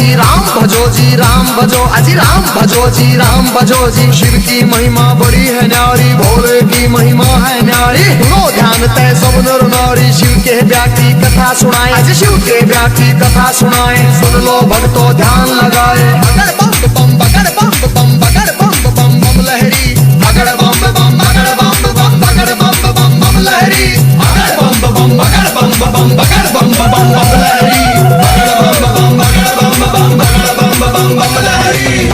जी राम भजो जी राम भजो, अजी राम भजो जी राम भजो जी। शिव की महिमा बड़ी है न्यारी, भोले की महिमा है न्यारी। सुनो ध्यान तय सब नर नारी, शिव के ब्याह की कथा सुनाए, अजी शिव के ब्याह की कथा सुनाए। सुन लो भक्तों ध्यान लगाए, अगर बम बम बगर बम बम बगर बम बम बम लहरी, अगर बम बम बगर बम बम बगर बम बम बम लहरी, अगर बम बम बगर बम बम बगर बम बम बम लहरी, अगर बम बम बगर बम बम बगर बम बम बम लहरी।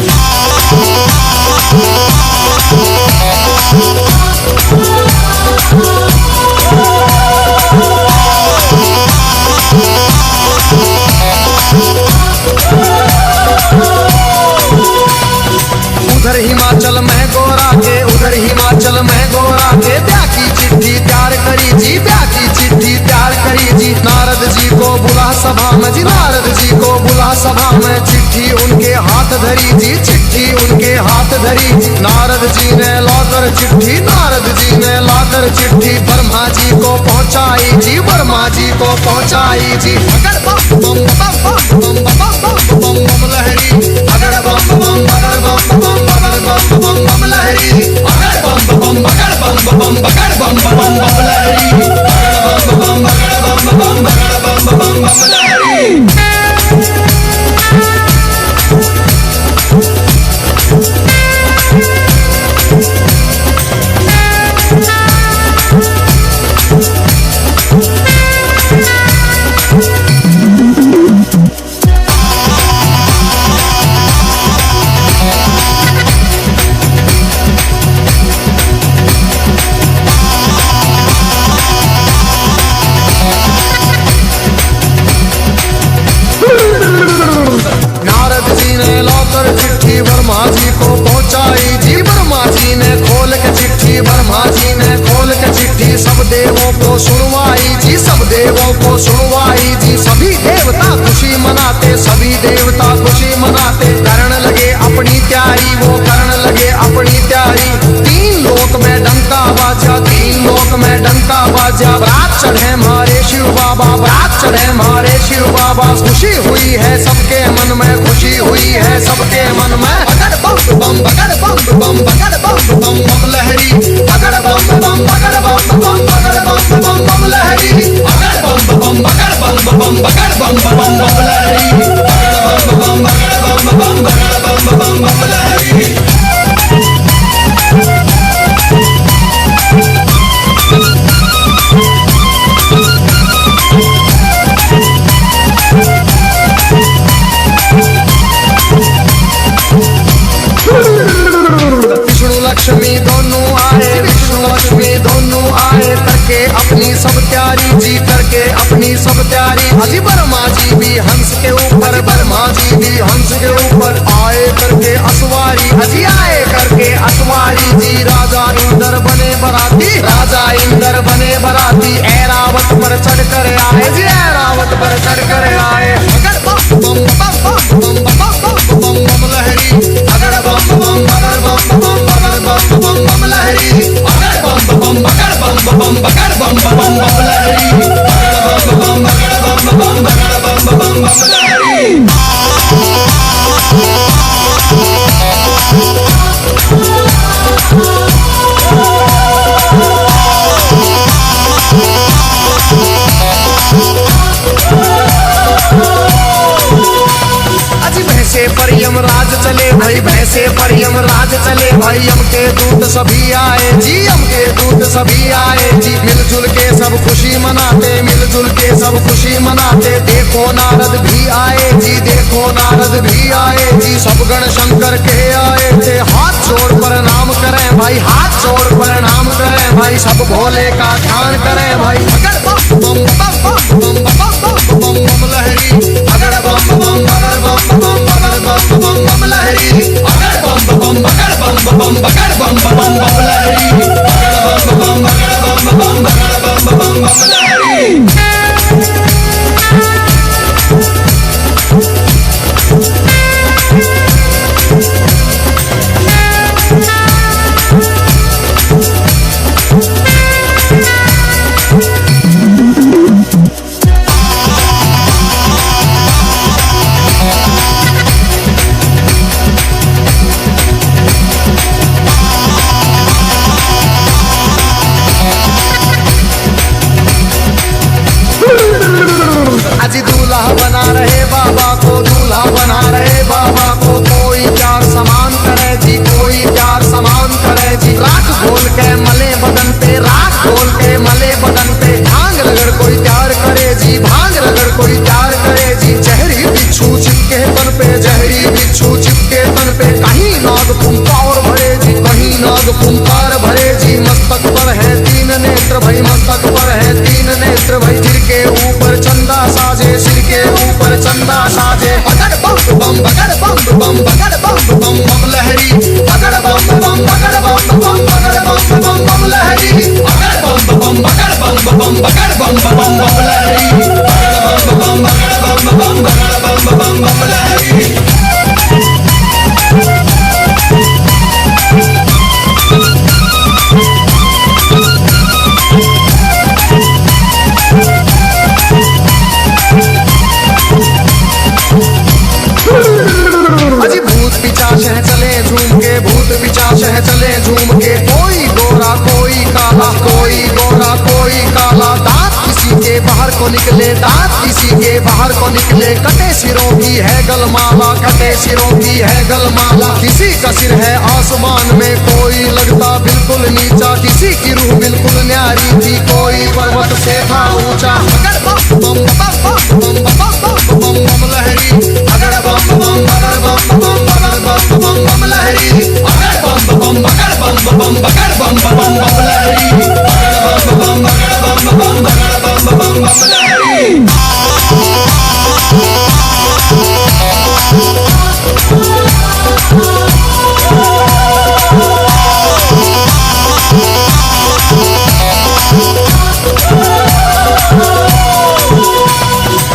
उधर हिमाचल में गोरा के, उधर हिमाचल में गोरा के ब्याह की चिट्ठी तैयार करी जी, ब्याह की चिट्ठी तैयार करी जी। नारद जी को बुला सभा में जी, नारद जी को बुला सभा में। चिट्ठी उनके हाथ धरी जी, चिट्ठी उनके हाथ धरी। नारद जी ने लाकर चिट्ठी, नारद जी ने लाकर चिट्ठी ब्रह्मा जी को पहुंचाई जी, ब्रह्मा जी को पहुंचाई जी। अगर बम बम बम बम बम बम बम बम लहरी, अगर बम बम बगर बम बम बगर बम बम बम लहरी, अगर बम बम बगर बम बम बगर बम बम बम लहरी, अगर बम बम बगर बम बम बगर बम बम बम लहरी। चिट्ठी ब्रह्मा जी को पहुंचाई जी, ब्रह्मा जी ने खोल के चिट्ठी, ब्रह्मा जी ने खोल के चिट्ठी सब देवों को सुनवाई जी, सब देवों को सुनवाई जी। सभी देवता खुशी मनाते, सभी देवता खुशी मनाते। करण लगे अपनी तैयारी, वो करण लगे अपनी तैयारी। तीन लोक में डंका बाजा, तीन लोक में डंका बाजा। रात चढ़े मारे शिव बाबा, रात चढ़े मारे शिव बाबा। खुशी हुई है सबके मन में, खुशी हुई है सबके मन में। अगर बम बम बगर बम बम बगर बम बम बम लहरी, अगर बम बम बगर बम बम बगर बम बम बम लहरी, अगर बम बम बगर बम बम बगर बम बम बम लहरी, अगर बम बम बगर बम बम बगर बम बम बम लहरी। लक्ष्मी दोनों आए, विष्णु लक्ष्मी दोनों आए। करके अपनी सब तैयारी जी, करके अपनी सब तैयारी। अजी ब्रह्मा जी भी हंस के ऊपर, ब्रह्मा जी भी हंस के ऊपर आए करके असवारी। अजी आए करके असवारी जी। राजा इंद्र बने बराती, राजा इंद्र बने बराती। ऐरावत पर चढ़ कर आए जी, ऐरावत पर चढ़ कर आए। अगर बम बम बम बम बम बम बम लहरी, अगर बम बम बगर बम बम बगर बम बम बम लहरी, अगर बम बम बगर बम बम बगर बम बम बम लहरी, अगर बम बम बगर बम बम बगर बम बम बम लहरी। भैंसे पर यमराज चले भाई, भैंसे पर यमराज चले भाई। यम के दूत सभी आए जी, यम के दूत सभी आए जी। मिलजुल के सब खुशी मनाते, मिलजुल के सब खुशी मनाते। देखो नारद भी आए जी, देखो नारद भी आए जी। सब गण शंकर के आए थे, हाथ जोड़ प्रणाम करें भाई, हाथ जोड़ प्रणाम करें भाई। सब भोले का ध्यान करें भाई। अगर बम बम बम बम बम बम बम लहरी, अगर बम बम बगर बम बम बगर बम बम बम लहरी, अगर बम बम बगर बम बम बगर बम बम बम लहरी, अगर बम बम बगर बम बम बगर बम बम बम लहरी। बिच्छू चिपके तन पे, कहीं नाग फुंकार भरे जी, कहीं नाग फुंकार भरे जी। मस्तक पर है तीन नेत्र भाई, मस्तक पर है तीन नेत्र भाई। सिर के ऊपर चंदा साजे, सिर के ऊपर चंदा साजे। बगड़ बम बम बगड़ बम बम बगड़ बम बम बम लहरी, बगड़ बम बम बगड़ बम बम बगड़ बम बम बम लहरी, बगड़ बम बम बगड़ बम बम बगड़ बम बम बम लहरी, बगड़ बम बगड़ बम बम बगड़ बम बम बम लहरी। अजी भूत पिशाच है चले झूम के, भूत पिशाच है चले झूम के। कोई गोरा कोई काला, कोई गोरा कोई काला। दांत किसी के बाहर को निकले, दांत किसी के बाहर को निकले। कटे सिरों की है गलमाला, कटे सिरों की है गलमाला। किसी का सिर है आसमान में, कोई लगता बिल्कुल नीचा। किसी की रूह बिल्कुल न्यारी थी, कोई पर्वत से था ऊंचा। बगड़ बम बम बम बम बम बम बम लहरी, बगड़ बम बम बगड़ बम बम बगड़ बम बम बम लहरी, बगड़ बम बम बगड़ बम बम बगड़ बम बम बम लहरी, बगड़ बम बगड़ बम बम बगड़ बम बम बम लहरी।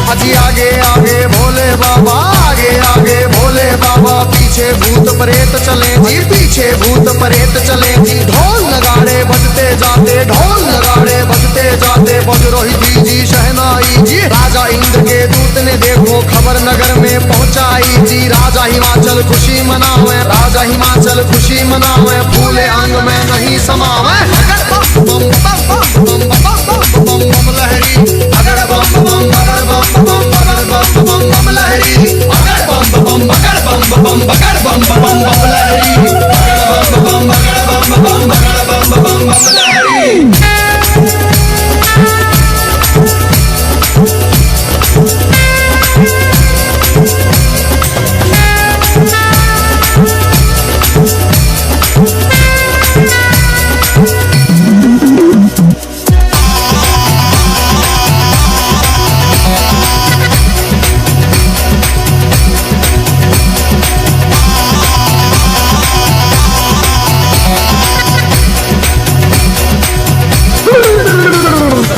अजी आगे आगे भोले बाबा, आगे आगे भोले बाबा। पीछे भूत प्रेत चले जी, पीछे भूत प्रेत चले जी। ढोल नगाड़े बजते जाते, ढोल नगाड़े बजते जाते। बजरोही जी शहनाई जी, राजा इंद्र के दूत ने देखो खबर नगर में पहुंचाई जी। राजा हिमाचल खुशी मनावे, राजा हिमाचल खुशी मनावे। फूले अंग में नहीं समावे। बम बम बम बम बम बम बम लहरी, बगड़ बम बम बगड़ बम बम बगड़ बम बम बम लहरी, बगड़ बम बम बगड़ बम बम बगड़ बम बम बम लहरी, बगड़ बम बगड़ बम बम बगड़ बम बम बम लहरी।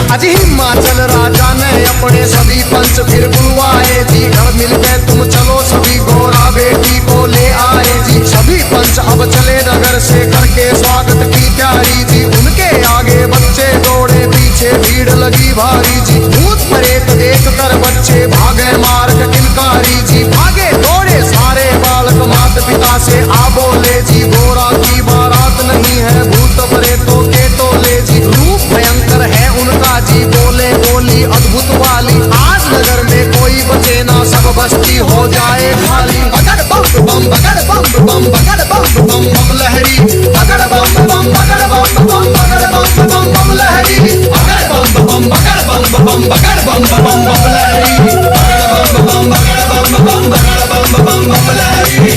अजी हिमाचल राजा ने अपने सभी पंच फिर बुलवाए जी। घर मिलके तुम चलो सभी, गोरा बेटी को ले आए जी। सभी पंच अब चले नगर से करके स्वागत की तैयारी जी। उनके आगे बच्चे दौड़े, पीछे भीड़ लगी भारी जी। भूत प्रेत देख कर बच्चे भागे मार्ग किलकारी जी। भागे दौड़े सारे बालक माता पिता से आ बोले जी। गोरा की बारात नहीं है, भूत प्रेतों के टोले जी। रूप भयंकर है उनका जी, बोले बोली अद्भुत वाली। आज नगर में कोई बचे ना, सब बस्ती हो जाए खाली। बगड़ बम बम बगड़ बम बम बगड़ बम बम बम लहरी, बगड़ बम बम बगड़ बम बम बगड़ बम बम बम लहरी, बगड़ बम बम बगड़ बम बम बगड़ बम बम बम लहरी, बगड़ बम बगड़ बम बम बगड़ बम बम लहरी।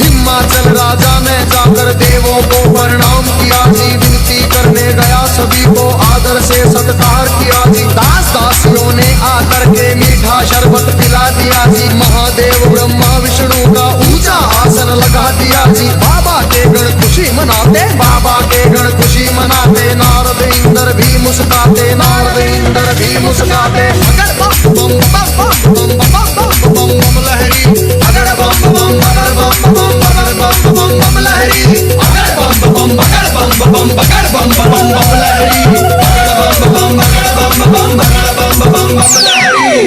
हिमाचल राजा ने जाकर देवों को प्रणाम किया जी। विनती करने गया सभी को आदर से सत्कार किया जी। दास दासियों ने आकर के मीठा शरबत पिला दिया जी। महादेव ब्रह्मा विष्णु का ऊंचा आसन लगा दिया जी। बाबा के गण खुशी मनाते, बाबा के गण खुशी मनाते। नारद इंद्र भी मुस्काते, नारद इंद्र भी मुस्काते। बगड़ बम बम बम बम बम बम बम लहरी, बगड़ बम बम बगड़ बम बम बगड़ बम बम बम लहरी, बगड़ बम बम बगड़ बम बम बगड़ बम बम बम लहरी, बगड़ बम बगड़ बम बम बगड़ बम बम लहरी।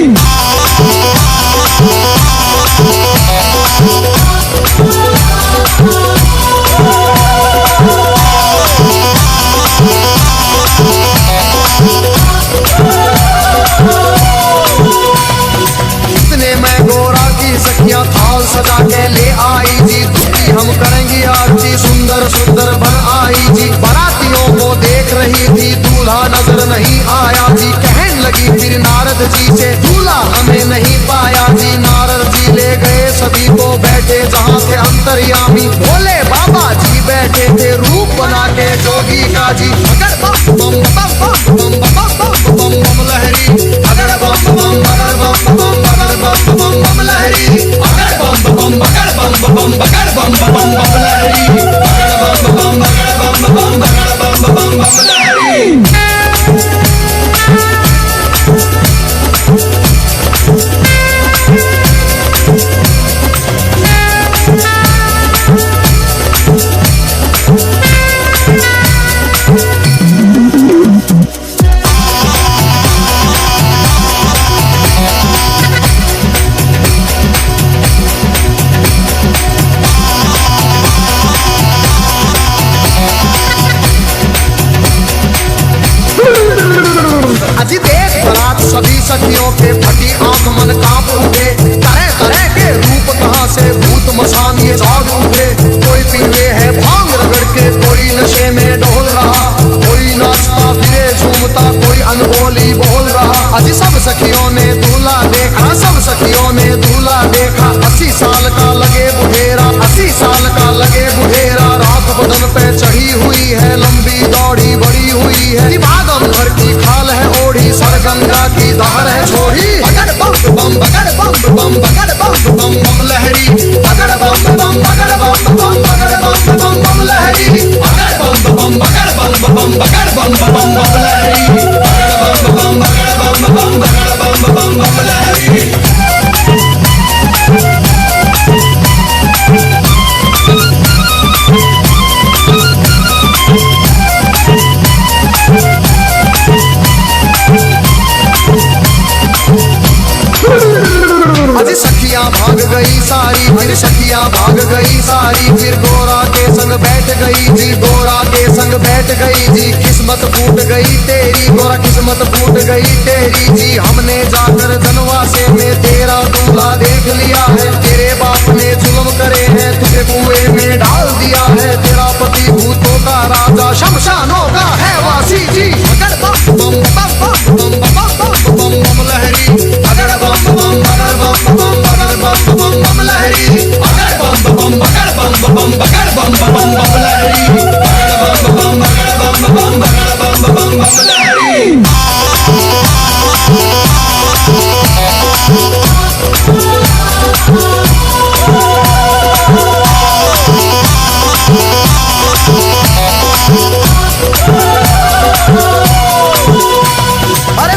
सजा के ले आई जी, उसकी हम करेंगे आरती। सुंदर सुंदर बन आई जी, बारातियों को देख रही थी, दूल्हा नजर नहीं आया जी। कहने लगी फिर नारद जी से, दूल्हा हमें नहीं पाया जी। नारद जी ले गए सभी को, बैठे जहाँ थे अंतर्यामी। भोले बाबा जी बैठे थे रूप बना के जोगी का जी। अगर बम बम बम बम बम बम बम बम लहरी, अगर बम बम अगर बम बम अगर बम बम बम लहरी, अगर बम बम अगर बम बम अगर बम बम बम लहरी, अगर बम बम अगर बम बम अगर बम बम बम लहरी। अजी देख बरात सभी सखियों के, फटी आंख मन कांप उठे। तरह तरह के रूप कहाँ से भूत मसान ये जाग उठे। कोई पीवे है भांग रगड़ के, कोई नशे में डोल रहा, कोई नाचता फिरे झूमता, कोई अनबोली बोल रहा। अजी सब सखियों ने दूल्हा देखा, सब सखियों ने दूल्हा देखा। 80 साल का लगे बुढ़ेरा, 80 साल का लगे बुढ़ेरा। रात बदन पे चढ़ी हुई है, लंबी दौड़ी बड़ी हुई है। बागम भर की खाल है ओढ़ी, सर गंगा की धार है छोड़ी। अगर बम बम अगर बम बम अगर बम बम बम लहरी, अगर बम बम अगर बम बम अगर बम बम बम लहरी, अगर बम बम अगर बम बम अगर बम बम बम लहरी, अगर बम बम अगर बम बम अगर बम बम बम लहरी। अजी सखियां भाग गई सारी, फिर सखियां भाग गई सारी। फिर गोरा के संग बैठ गई जी, गोरा के संग बैठ गई जी। किस्मत फूट गई तेरी गोरा, किस्मत फूट गई तेरी जी। हमने जाकर जनवासे में तेरा दूल्हा देख लिया है। तेरे बाप ने जुल्म करे हैं, तुझे कुएं में डाल दिया है। तेरा पति भूतों का राजा, शमशानों का है वासी जी। अगर बम बम बम बम बम बम बम बम लहरी, अगर बम बम अगर बम बम अगर बम बम बम लहरी, अगर बम बम अगर बम बम अगर बम बम बम लहरी, अगर बम बम अगर बम बम अगर बम बम बम लहरी।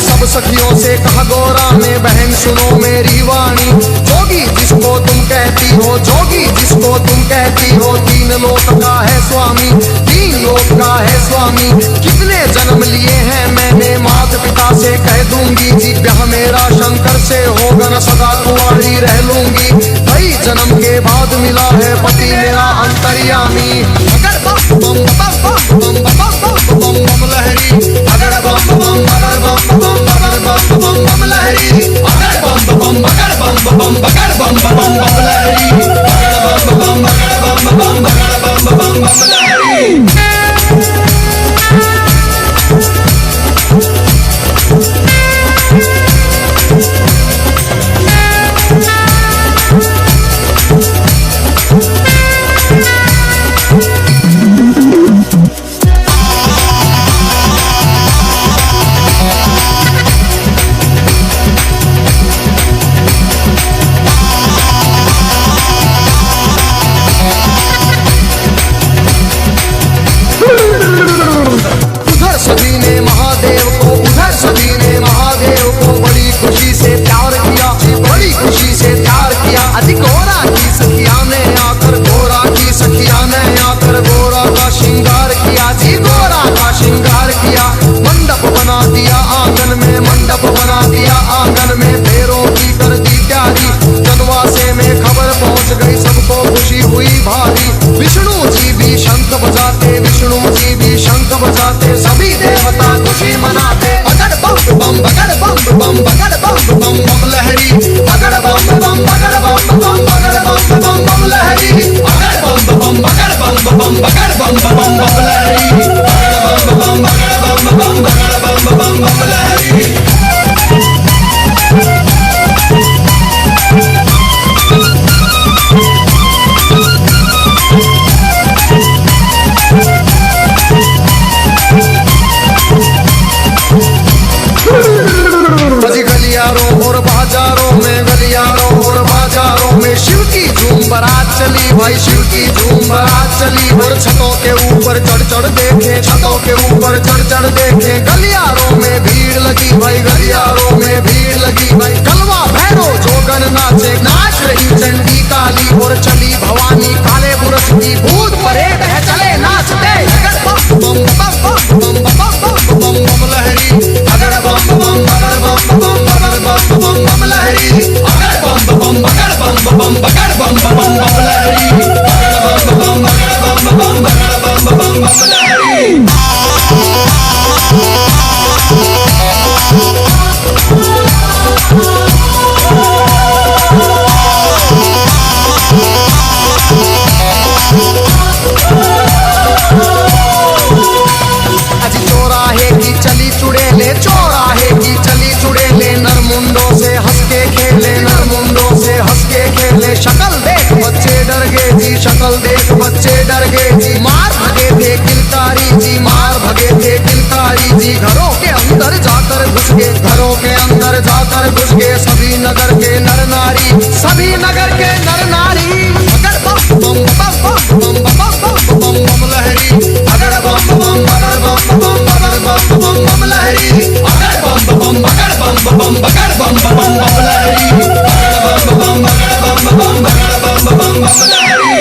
सब सखियों से कहा गोरा ने, बहन सुनो मेरी वाणी। जोगी जिसको तुम कहती हो, जोगी जिसको तुम कहती हो, 3 लोक का है स्वामी, 3 लोक का है स्वामी। कितने जन्म लिए हैं मैंने, माता पिता से कह दूंगी जी। ब्याह मेरा शंकर से होगा न, सदा कुंवारी रह लूंगी। कई जन्म के बाद मिला है पति मेरा अंतर्यामी। अगर बम बम बम बम बम बम बम लहरी, अगर बम बम अगर बम बम अगर बम बम बम लहरी, अगर बम बम अगर बम बम अगर बम बम बम लहरी, अगर बम बम अगर बम बम अगर बम बम बम लहरी। बम बम बम लहरी, बम बम बम बम बम बम बम लहरी। गलियारों और बाजारों में, गलियारों और बाजारों में शिव की झूम बारात चली भाई, शिव की झूम बारात चली। और छतों के ऊपर चढ़ चढ़ देखे, छतों के ऊपर चढ़ चढ़ देखे। गलियारों में भीड़ लगी भाई, गलियारों में भीड़ लगी भाई। कलवा भैरो जोगन नाचे, नाच रही चंडी काली। और चली भवानी काले बुरस की, भूत परेड है चले नाचते। बम बम बम बम बम बम लहरी, अगर बम बम बगर बम बम बगर बम बम बम लहरी, अगर बम बम बगर बम बम बगर बम बम बम लहरी, अगर बम बम बगर बम बम बगर बम बम बम लहरी। चली चुड़ेले, चौराहे की चली चुड़ेले। नरमुंडों से हंस के खेले, नरमुंडों से हंस के खेले। शक्ल देख बच्चे डर गए जी, शक्ल देख बच्चे डर गए जी। मार भगे थे किलकारी जी, मार भगे थे किलकारी जी। घरों के अंदर जाकर घुस गए, घरों के अंदर जाकर घुस गए। सभी नगर के नर नारी, सभी नगर के नर नारी। अगर बम बम बम बम बम बम बम लहरी, अगर बम बम बगर बम बम बगर बम बम लहरी, अगर बम बम बगर बम बम बगर बम बम बम लहरी, अगर बम बम बगर बम बम बगर बम बम बम लहरी।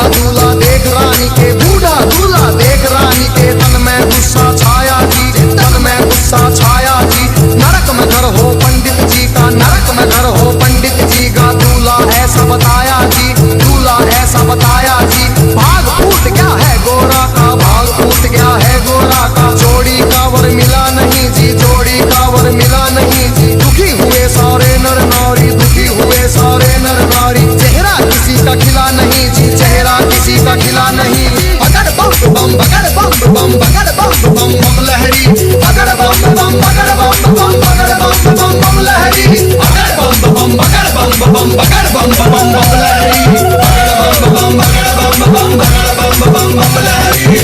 दूल्हा देख रानी के, बूढ़ा दूल्हा देख रानी के। तन में गुस्सा छाया जी, तन में गुस्सा छाया जी। नरक में घर हो पंडित जी का, नरक में घर हो पंडित जी का। दूल्हा ऐसा बताया जी, दूल्हा ऐसा बताया जी। भाग फूट गया है गोरा का, भाग फूट गया है गोरा का। जोड़ी का वर मिला नहीं जी, जोड़ी का वर मिला नहीं जी। दुखी हुए सारे नर नारी, दुखी हुए सारे नर नारी। चेहरा किसी का खिला नहीं जी, चेहरा किसी का खिला नहीं। अगर बम बम बगर बम बम बगर बम बम बम लहरी, अगर बम बम बगर बम बम बगर बम बम बम लहरी, अगर बम बम बगर बम बम बगर बम बम बम लहरी, अगर बम बम बगर बम बम बगर बम बम बम लहरी।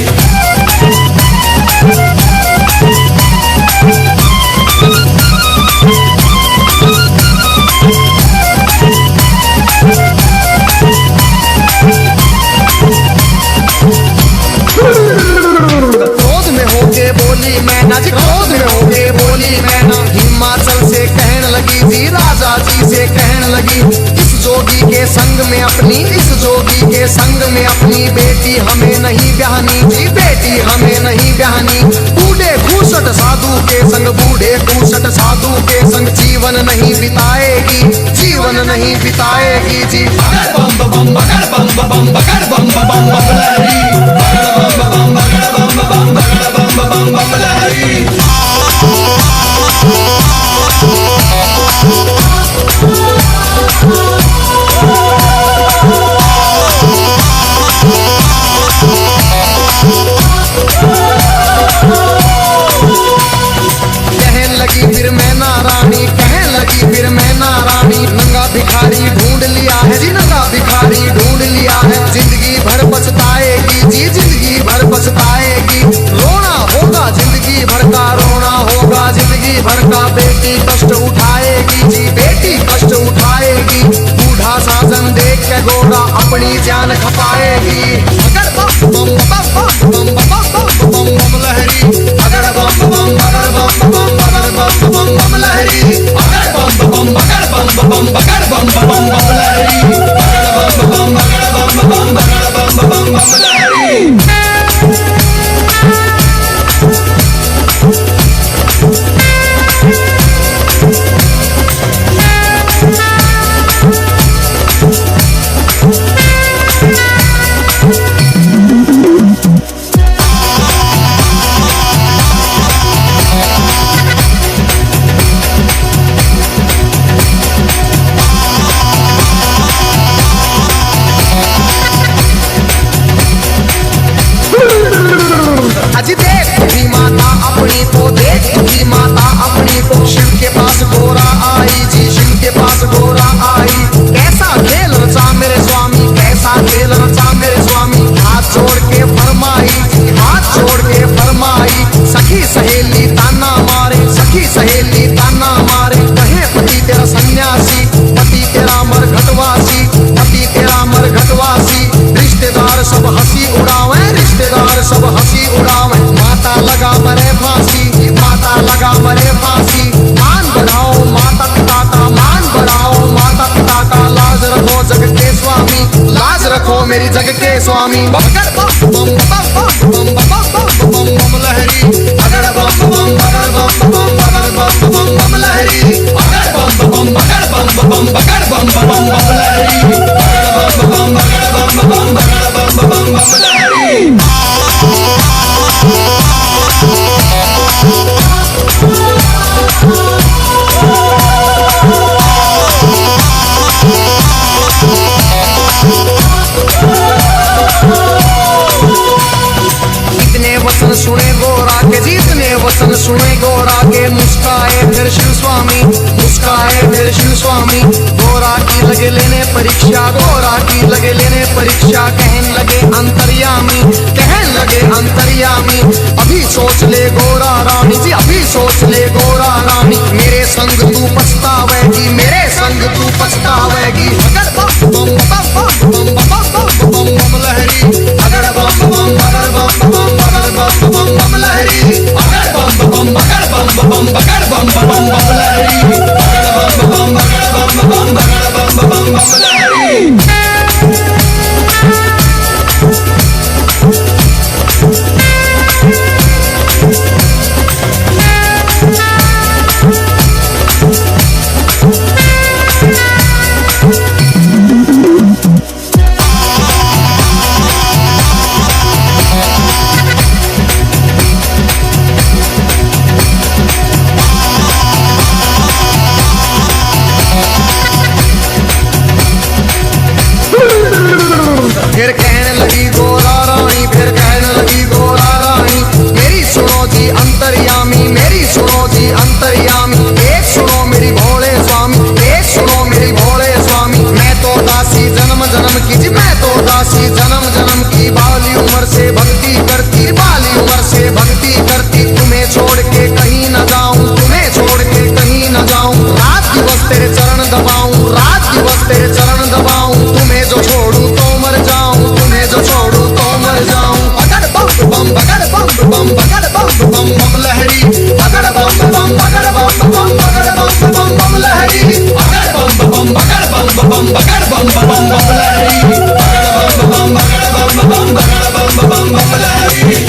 क्रोध में होके बोली मैना जी, क्रोध में होके बोली मैना। हिमाचल से कहने लगी जी, राजा जी से कहने लगी। इस जोगी के संग में अपनी, इस जोगी के संग में अपनी बेटी हमें नहीं ब्याहनी जी, बेटी हमें नहीं ब्याहनी। बूढ़े खूसट साधु के संग, बूढ़े खूसट साधु के संग जीवन नहीं बिताएगी, जीवन नहीं बिताएगी जी। बगर बम बम बगर बम बम बगर बम बम बम लहरी, बगर बम बम बगर बम बम बगर बम बम बम लहरी। कहने लगी फिर मैना रानी, कहने लगी फिर मैना रानी। नंगा भिखारी ढूंढ लिया है जी, नंगा भिखारी ढूंढ लिया है। जिंदगी भर पछताएगी जी, जिंदगी भर पछताएगी। रोना होगा जिंदगी भर का, रोना होगा जिंदगी भर का। बेटी कष्ट उठाएगी जी, बेटी कष्ट उठाएगी। बूढ़ा साजन देख के गोरा अपनी जान खपाएगी। अगर बम बम बम बम बम बम बम लहरी, अगर बम बम बगर बम बम बगर बम बम बम लहरी, अगर बम बम बगर बम बम बगर बम बम बम लहरी, अगर बम बम बगर बम बम बगर बम बम लहरी। अजी देख भी माता अपनी को, देख भी माता अपनी को, शिव के पास गोरा आई जी, शिव के पास गोरा आई। कैसा खेल रचा मेरे स्वामी, कैसा खेल रचा मेरे स्वामी। हाथ जोड़ के फरमाई, हाथ जोड़ के फरमाई। सखी सहेली ताना मारे, सखी सहेली ताना मारे। कहे पति तेरा सन्यासी, पति तेरा मरघटवासी, पति तेरा मरघटवासी। रिश्तेदार सब हंसी उड़ावे, रिश्तेदार सब हंसी उड़ावे। माता लगा मरे फांसी, माता लगा मरे फांसी। मान बढ़ाओ माता पिता का, मान बढ़ाओ माता पिता का। लाज रखो जग के स्वामी, लाज रखो मेरी जग के स्वामी। बम बम बम बम बम लहरी, अगर बम बम बगर बम बम बगर बम बम बम लहरी। अगर बम बम बगर बम बम बगर बम बम बम लहरी। अगर बम बम बगर बम बम बगर बम बम बम लहरी। वचन सुने गोरा के, जितने वचन सुने गोरा के। मुस्काए फिर शिव स्वामी, मुस्काए फिर शिव स्वामी। गोरा की लगे लेने परीक्षा, गोरा की लगे लेने परीक्षा। कहन लगे अंतर्यामी, कहन लगे अंतर्यामी। अभी सोच ले गोरा रानी जी, अभी सोच ले गोरा रानी। मेरे संग तू पछतावेगी, मेरे संग तू पछतावेगी। अगर बम बम बम बम बम बम लहरी, अगर बम बम अगर बम बम बम बम लहरी। अगर बम बम अगर बम बम अगर बम बम बम लहरी। अगर बम बम अगर बम बम अगर बम बम बम लहरी। फिर कहने लगी गोरा रानी, फिर कहने लगी गोरा रानी। मेरी सुनो जी अंतर्यामी, मेरी सुनो जी अंतर्यामी। एक सुनो मेरी भोले स्वामी, एक सुनो मेरी भोले स्वामी। मैं तो दासी जन्म जन्म की जी, मैं तो दासी जन्म जन्म की। बाली उम्र से भक्ति करती, बाली उम्र से भक्ति करती। तुम्हें छोड़ के कहीं न जाऊं, तुम्हें छोड़ के कहीं न जाऊं। रात दिवस तेरे चरण दबाऊं, रात दिवस तेरे चरण दबाऊं। तुम्हें जो छोड़ू तो मर जाऊं, तुम्हें जो छोड़ू तो मर जाऊं। अगर बम बम अगर बम बम अगर बम बम बम लहरी। अगर बम बम अगर बम बम अगर बम बम बम लहरी। अगर बम बम अगर बम बम अगर बम बम बम लहरी। अगर बम बम अगर बम बम अगर बम बम बम लहरी।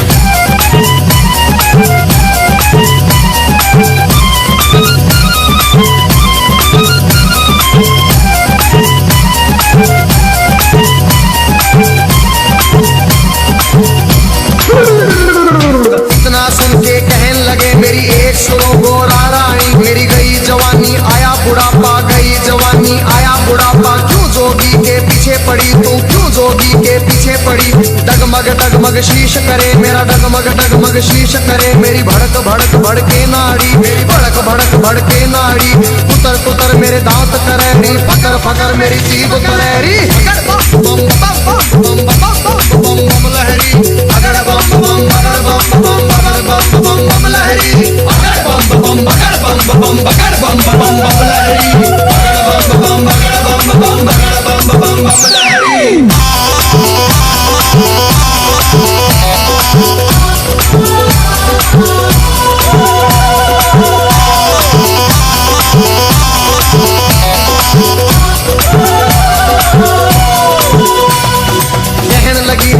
इतना सुन के कहन लगे मेरी एक सुनो गोरा रानी। मेरी गई जवानी आया बुढ़ापा, गई जवानी आया बुढ़ापा। क्यों जोगी के पीछे पड़ी तू, क्यों जोगी के पीछे पड़ी। डगमग शीश करे मेरा, डगमग शीश करे। मेरी भड़क भड़क भड़के नाड़ी, मेरी भड़क भड़क भड़के नाड़ी। कुतर कुतर मेरे दांत करे री, फकर फकर मेरी जीभ करे री। अगर बम बम बम बम बम लहरी। अगर बम बम अगर बम बम अगर बम बम बम लहरी। अगर बम बम अगर बम बम अगर बम बम बम लहरी। अगर बम बम अगर बम बम अगर बम बम बम लहरी। कहन लगी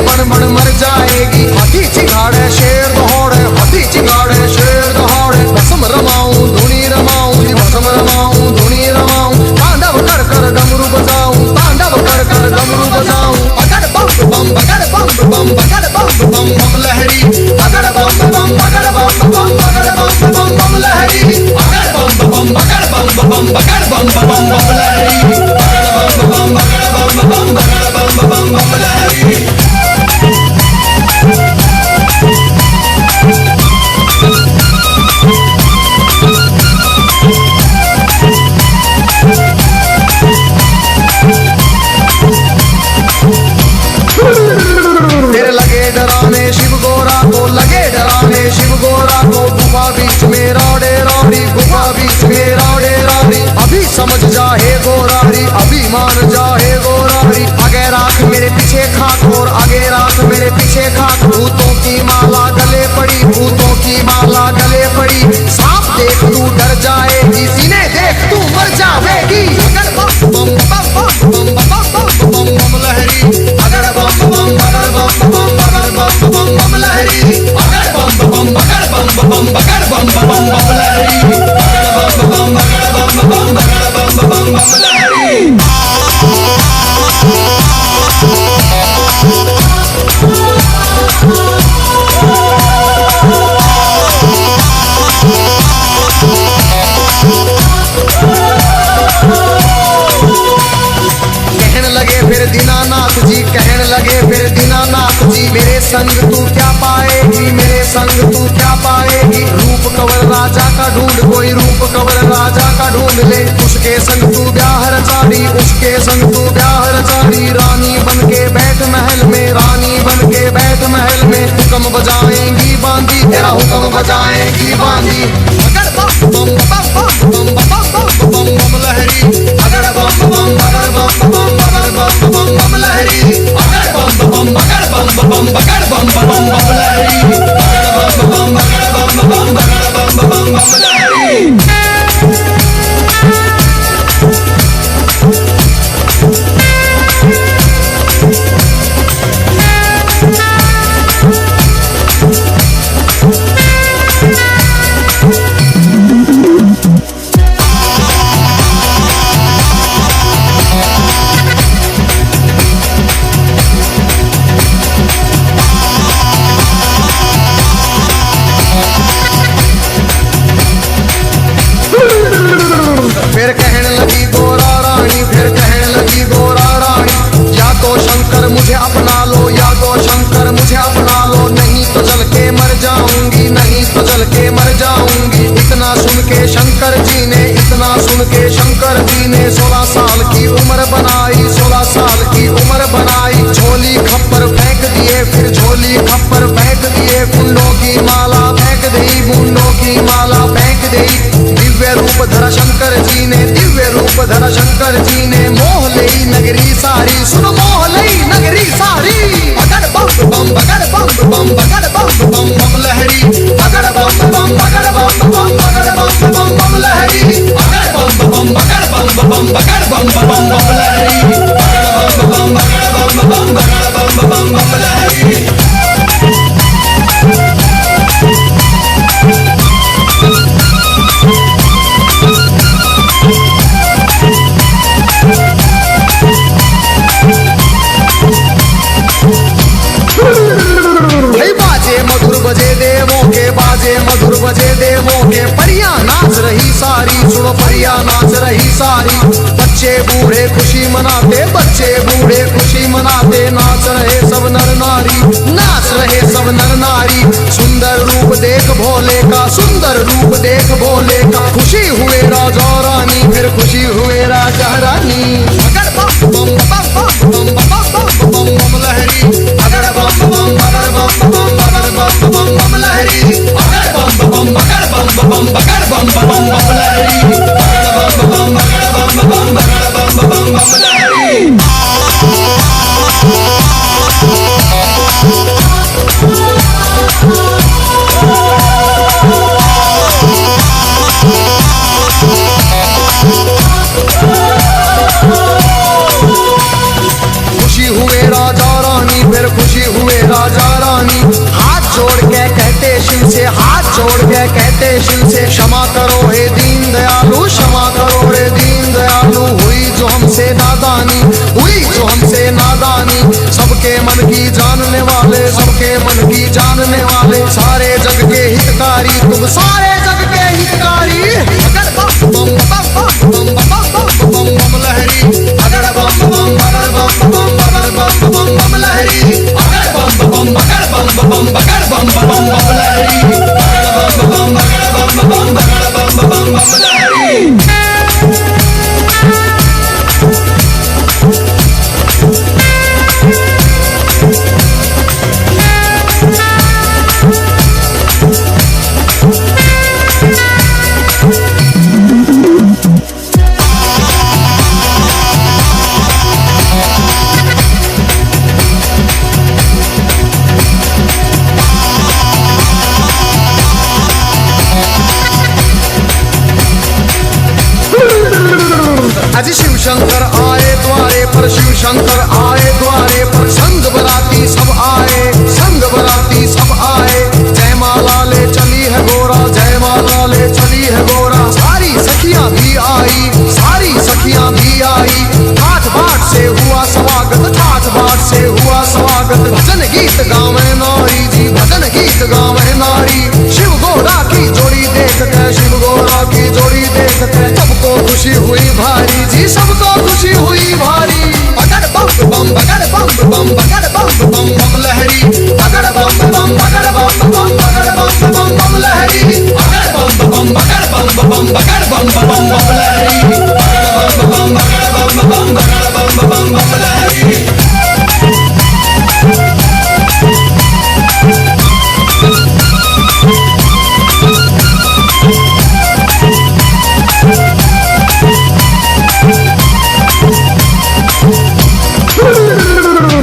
बन बन मर जाएगी। हाथी चिंगाड़े शेर दौड़े, हाथी चिंगाड़े शेर दौड़े। भस्म रमाऊं धुनी रमाऊं जी, भस्म रमाऊं धुनी रमाऊं। तांडव कर कर डमरू बजाऊं, तांडव कर कर डमरू बजाऊं। बगड़ बम बम बगड़ बम बम बगड़ बम बम बम लहरी। बगड़ बम बम बगड़ बम बम बगड़ बम बम बम लहरी। बगड़ बम बम बगड़ बम बम बगड़ बम बम बम लहरी। बगड़ बम बगड़ बम बम बगड़ बम बम बम लहरी। फिर लगे डराने शिव गोरा को, लगे डराने शिव गोरा को। गुफा बीच में रौड़े रौड़ी, गुफा बीच में रौड़े रौड़ी। अभी समझ जा हे गोरारी, अभी मान जा हे गोरारी। आगे राख मेरे पीछे खाक, और आगे राख मेरे पीछे खाक। भूतों की माला गले पड़ी, भूतों की माला गले पड़ी। सांप देख तू डर जाएगी, सीने देख तू मर जाएगी। अगर बम बम बम बम बम बम बम बम लहरी। अगर बम बम बगड़ बम बम बगड़ बम बम बम लहरी। अगर बम बम बगड़ बम बम बगड़ बम बम बम लहरी। अगर बम बम बगड़ बम बम बगड़ बम बम बम लहरी। फिर दीनानाथ जी कहने लगे, फिर दीनानाथ जी मेरे संग तू क्या पाएगी, मेरे संग तू क्या पाएगी। रूप कंवर राजा का ढूंढ, कोई रूप कंवर राजा का ढूंढ ले। उसके संग तू ब्याह रचारी, उसके संग तू ब्याह रचारी। रानी बन के बैठ महल में, रानी बन के बैठ महल में। हुक्म बजाएंगी बांदी, तेरा हुक्म बजाएंगी बांदी। अगर बम बम बम बम बम बम बम लहरी। अगर बम बम बगड़ बम बम बगड़ बम बम बम लहरी। अगर बम बम बगड़ बम बम बगड़ बम बम बम लहरी। अगर बम बम बगड़ बम बम बगड़ बम बम बम लहरी। फिर कहने लगी गोरा रानी, फिर कहने लगी गोरा रानी। या तो शंकर मुझे अपना लो, या तो शंकर मुझे अपना लो। नहीं तो जल के मर जाऊंगी, नहीं तो जल के मर जाऊंगी। इतना सुन के शंकर जी ने, इतना सुन के शंकर जी ने 16 साल की उम्र बनाई, 16 साल की उम्र बनाई। झोली खप्पर फेंक दिए, फिर झोली खप्पर फेंक दिए। कुंडों की माला फेंक दी, मुंडों की माला फेंक दी। दिव्य रूप धरा शंकर जी ने, दिव्य रूप धरा शंकर जी ने। मोह लई नगरी सारी, सुन मोह लई नगरी सारी। बगड़ बम बम बगड़ बम बम बगड़ बम बम बम लहरी। बगड़ बम बम बगड़ बम बम बगड़ बम बम बम लहरी। बगड़ बम बम बगड़ बम बम बगड़ बम बम बम लहरी। बगड़ बम बगड़ बम बम बगड़ बम बम लहरी। मधुर बजे देवों के, बाजे मधुर बजे देवों के। परियां नाच रही सारी, सुनो परियां नाच रही सारी। बच्चे बूढ़े खुशी मनाते, बच्चे बूढ़े खुशी मनाते। नाच रहे सब नर नारी, नाच रहे सब नर नारी। सुंदर रूप देख भोले का, सुंदर रूप देख भोले का। खुशी हुए राजा रानी, फिर खुशी हुए राजा रानी। अगर बम बम बम बम बम बम बम लहरी। अगर बम बम बगड़ बम बम बगड़ बम बम बम लहरी। अगर बम बम बगड़ बम बम बगड़ बम बम बम लहरी। अगर बम बम बगड़ बम बम बगड़ बम बम बम लहरी। Oh सबके मन की जानने वाले, सबके मन की जानने वाले, सारे जग के हितकारी तुम, सारे जग के हितकारी। अगर बम बम बम बम बम बम बम बम लहरी, अगर बम बम अगर बम बम अगर बम बम बम लहरी, अगर बम बम अगर बम बम अगर बम बम बम लहरी, अगर बम बम अगर बम बम अगर बम बम बम लहरी। अजी शिव शंकर आए द्वारे पर, शिव शंकर आए द्वारे पर, संग बराती सब आए, संग बराती सब आए। जय माला ले चली है गोरा, जय माला ले चली है गोरा, सारी सखियां भी आई, सारी सखियां भी आई। ठाठ बाट से हुआ स्वागत, ठाठ बाट से हुआ स्वागत। भजन गीत गावे नारी जी, भजन गीत गावे नारी। शिव गोरा की जोड़ी देख के, शिव गोरा की जोड़ी देख के, सबको खुशी हुई भारी जी, सबको खुशी हुई भारी। अगर बम बम अगर बम बम अगर बम बम बम लहरी, अगर बम बम अगर बम बम अगर बम बम बम लहरी, अगर बम बम अगर बम बम अगर बम बम बम लहरी, अगर बम बम अगर बम बम अगर बम बम बम लहरी।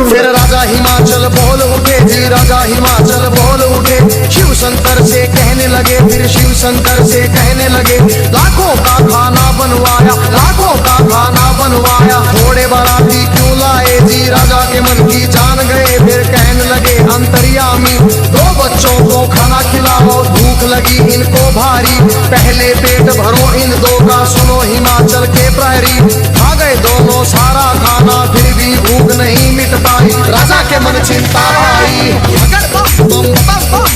फिर राजा हिमाचल बोल उठे जी, राजा हिमाचल बोल उठे। शिव शंकर से कहने लगे, फिर शिव शंकर से कहने लगे, लाखों का खाना बनवाया, लाखों का खाना बनवाया, थोड़े बाराती क्यों लाए जी। राजा के मन की जान गए, फिर कहने लगे अंतर्यामी, दो बच्चों को खाना खिलाओ, भूख लगी इनको भारी। पहले पेट भरो इन दो का, सुनो हिमाचल के प्रहरी। खा गए दोनों सारा खाना, फिर भी भूख नहीं मिट पाई, राजा के मन चिंता आई। अगर बम बम बम बम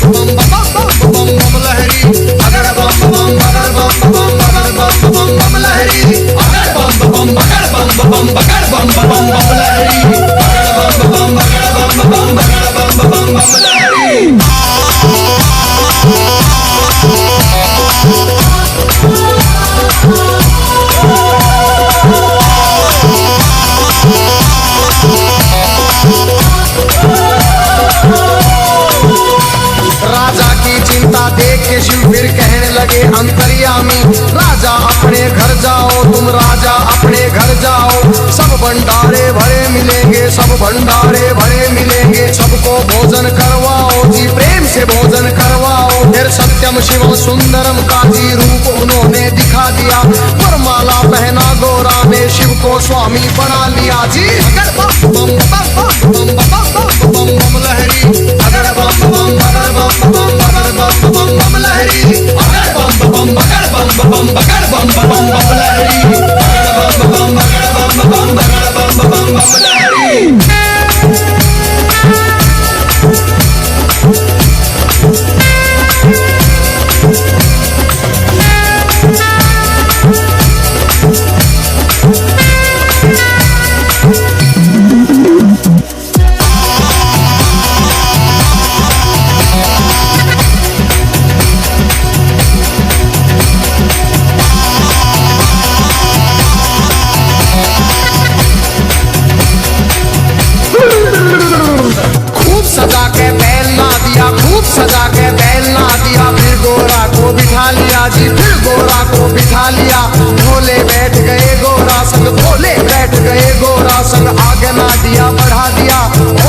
बम बम बम लहरी, अगर बम बम अगर बम बम अगर बम बम बम लहरी, अगर बम बम अगर बम बम अगर बम बम बम लहरी, अगर बम बम अगर बम बम अगर बम बम बम लहरी। राजा की चिंता देख के शिव फिर कहने लगे अंतर्यामी, राजा अपने घर जाओ, तुम राजा अपने घर जाओ। सब भंडारे भरे मिलेंगे, सब भंडारे भरे मिलेंगे, सबको भोजन करवाओ जी, प्रेम से भोजन करवाओ। फिर सत्यम शिवम सुंदरम का जी रूप उन्होंने दिखा दिया, वरमाला पहना गोरा ने, शिव को स्वामी बना लिया जी। अगर बम बम बम बम बम बम बम लहरी, अगर बम बम अगर बम बम अगर बम बम बम लहरी, अगर बम बम अगर बम बम अगर बम बम बम लहरी, अगर बम बम अगर बम बम अगर बम बम बम लहरी। जी फिर गोरा को बिठा लिया, भोले बैठ गए गोरा संग, भोले बैठ गए गोरा संग, आगे ना दिया बढ़ा दिया।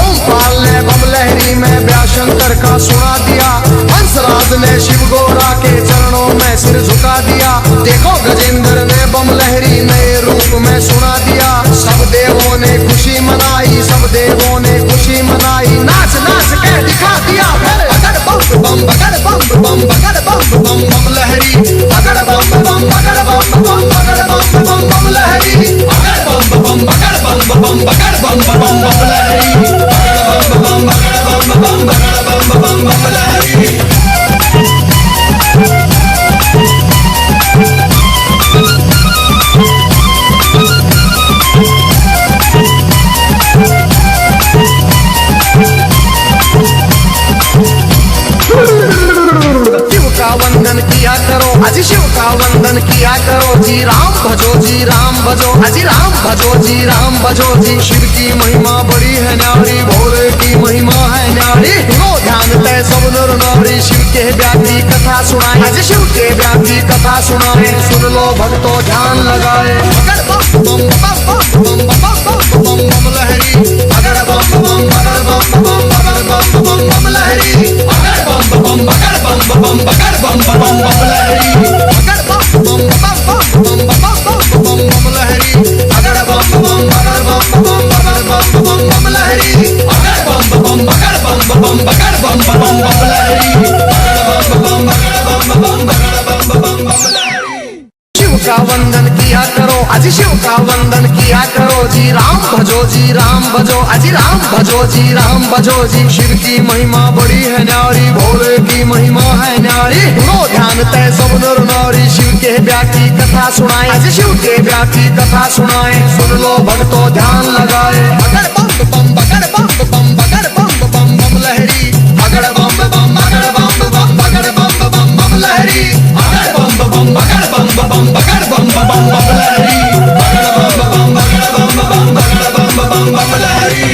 ओम पाल ने बम लहरी में व्याशंकर का सुना दिया, हंसराज ने शिव गोरा के चरणों में सिर झुका दिया। देखो गजेंद्र ने बम लहरी नए रूप में सुना दिया, सब देवों ने खुशी मनाई, सब देवों ने खुशी मनाई, नाच नाच के दिखा दिया। फिर अगर बम बम बगर बम बम बगर बम बम बम लहरी, अगर बम बम बगर बम बम बगर बम बम बम लहरी, अगर बम बम बगर बम बम बगर बम बम बम लहरी। जी राम भजो जी राम भजो अजी राम भजो जी राम भजो जी। शिव की महिमा बड़ी है न्यारी, भोले की महिमा है न्यारी। लो ध्यान तय सब नर नारी, शिव के व्यापी कथा सुनाए, आज शिव के व्यापी कथा सुनाए। सुन लो भक्तों ध्यान लगाए, अगर बम बम बम बम बम बम बम लहरी, अगर बम बम अगर बम बम अगर बम बम बम लहरी, अगर बम बम अगर बम बम अगर बम बम बम लहरी, अगर बम बम बम बम बम बम लहरी, अगर बम बम अगर बम बम अगर बम बम बम लहरी, अगर बम बम अगर बम बम अगर बम बम बम लहरी, अगर बम बम अगर बम बम अगर बम बम बम लहरी। शिव का वंदन किया करो, अजी शिव का वंदन किया करो जी। राम भजो जी राम भजो अजी राम भजो जी राम भजो जी। शिव की महिमा बड़ी है न्यारी, भोले की महिमा है न्यारी। लो ध्यान तय सब नर नारी, शिव के व्यापी कथा सुनाए, अजी शिव के व्यापी कथा सुनाए। सुन लो भक्तों ध्यान लगाए, अगर बम बम अगर बम बम अगर बम बम बम लहरी, अगर बम बम अगर बम बम अगर बम बम बम लहरी, अगर बम बम अगर बम बम अगर बम बम बम लहरी, अगर बम बम अगर बम बम अगर बम बम बम लहरी।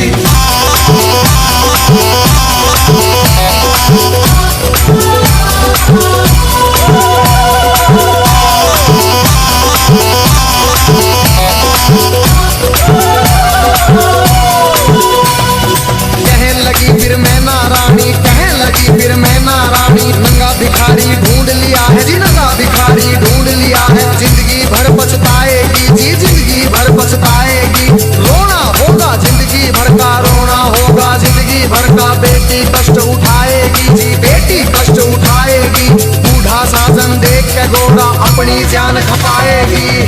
कहने लगी फिर मैं नारानी, कहने लगी फिर मैं नारानी। नंगा भिखारी ढूंढ लिया है जी, नंगा भिखारी ढूंढ लिया है। जिंदगी भर पछताएगी जी, जिंदगी भर पछताएगी। रोना होगा जिंदगी भर का, रोना होगा जिंदगी भर का। बेटी कष्ट उठाएगी जी, बेटी कष्ट उठाएगी। बूढ़ा साजन देख के गोरा अपनी जान खपाएगी।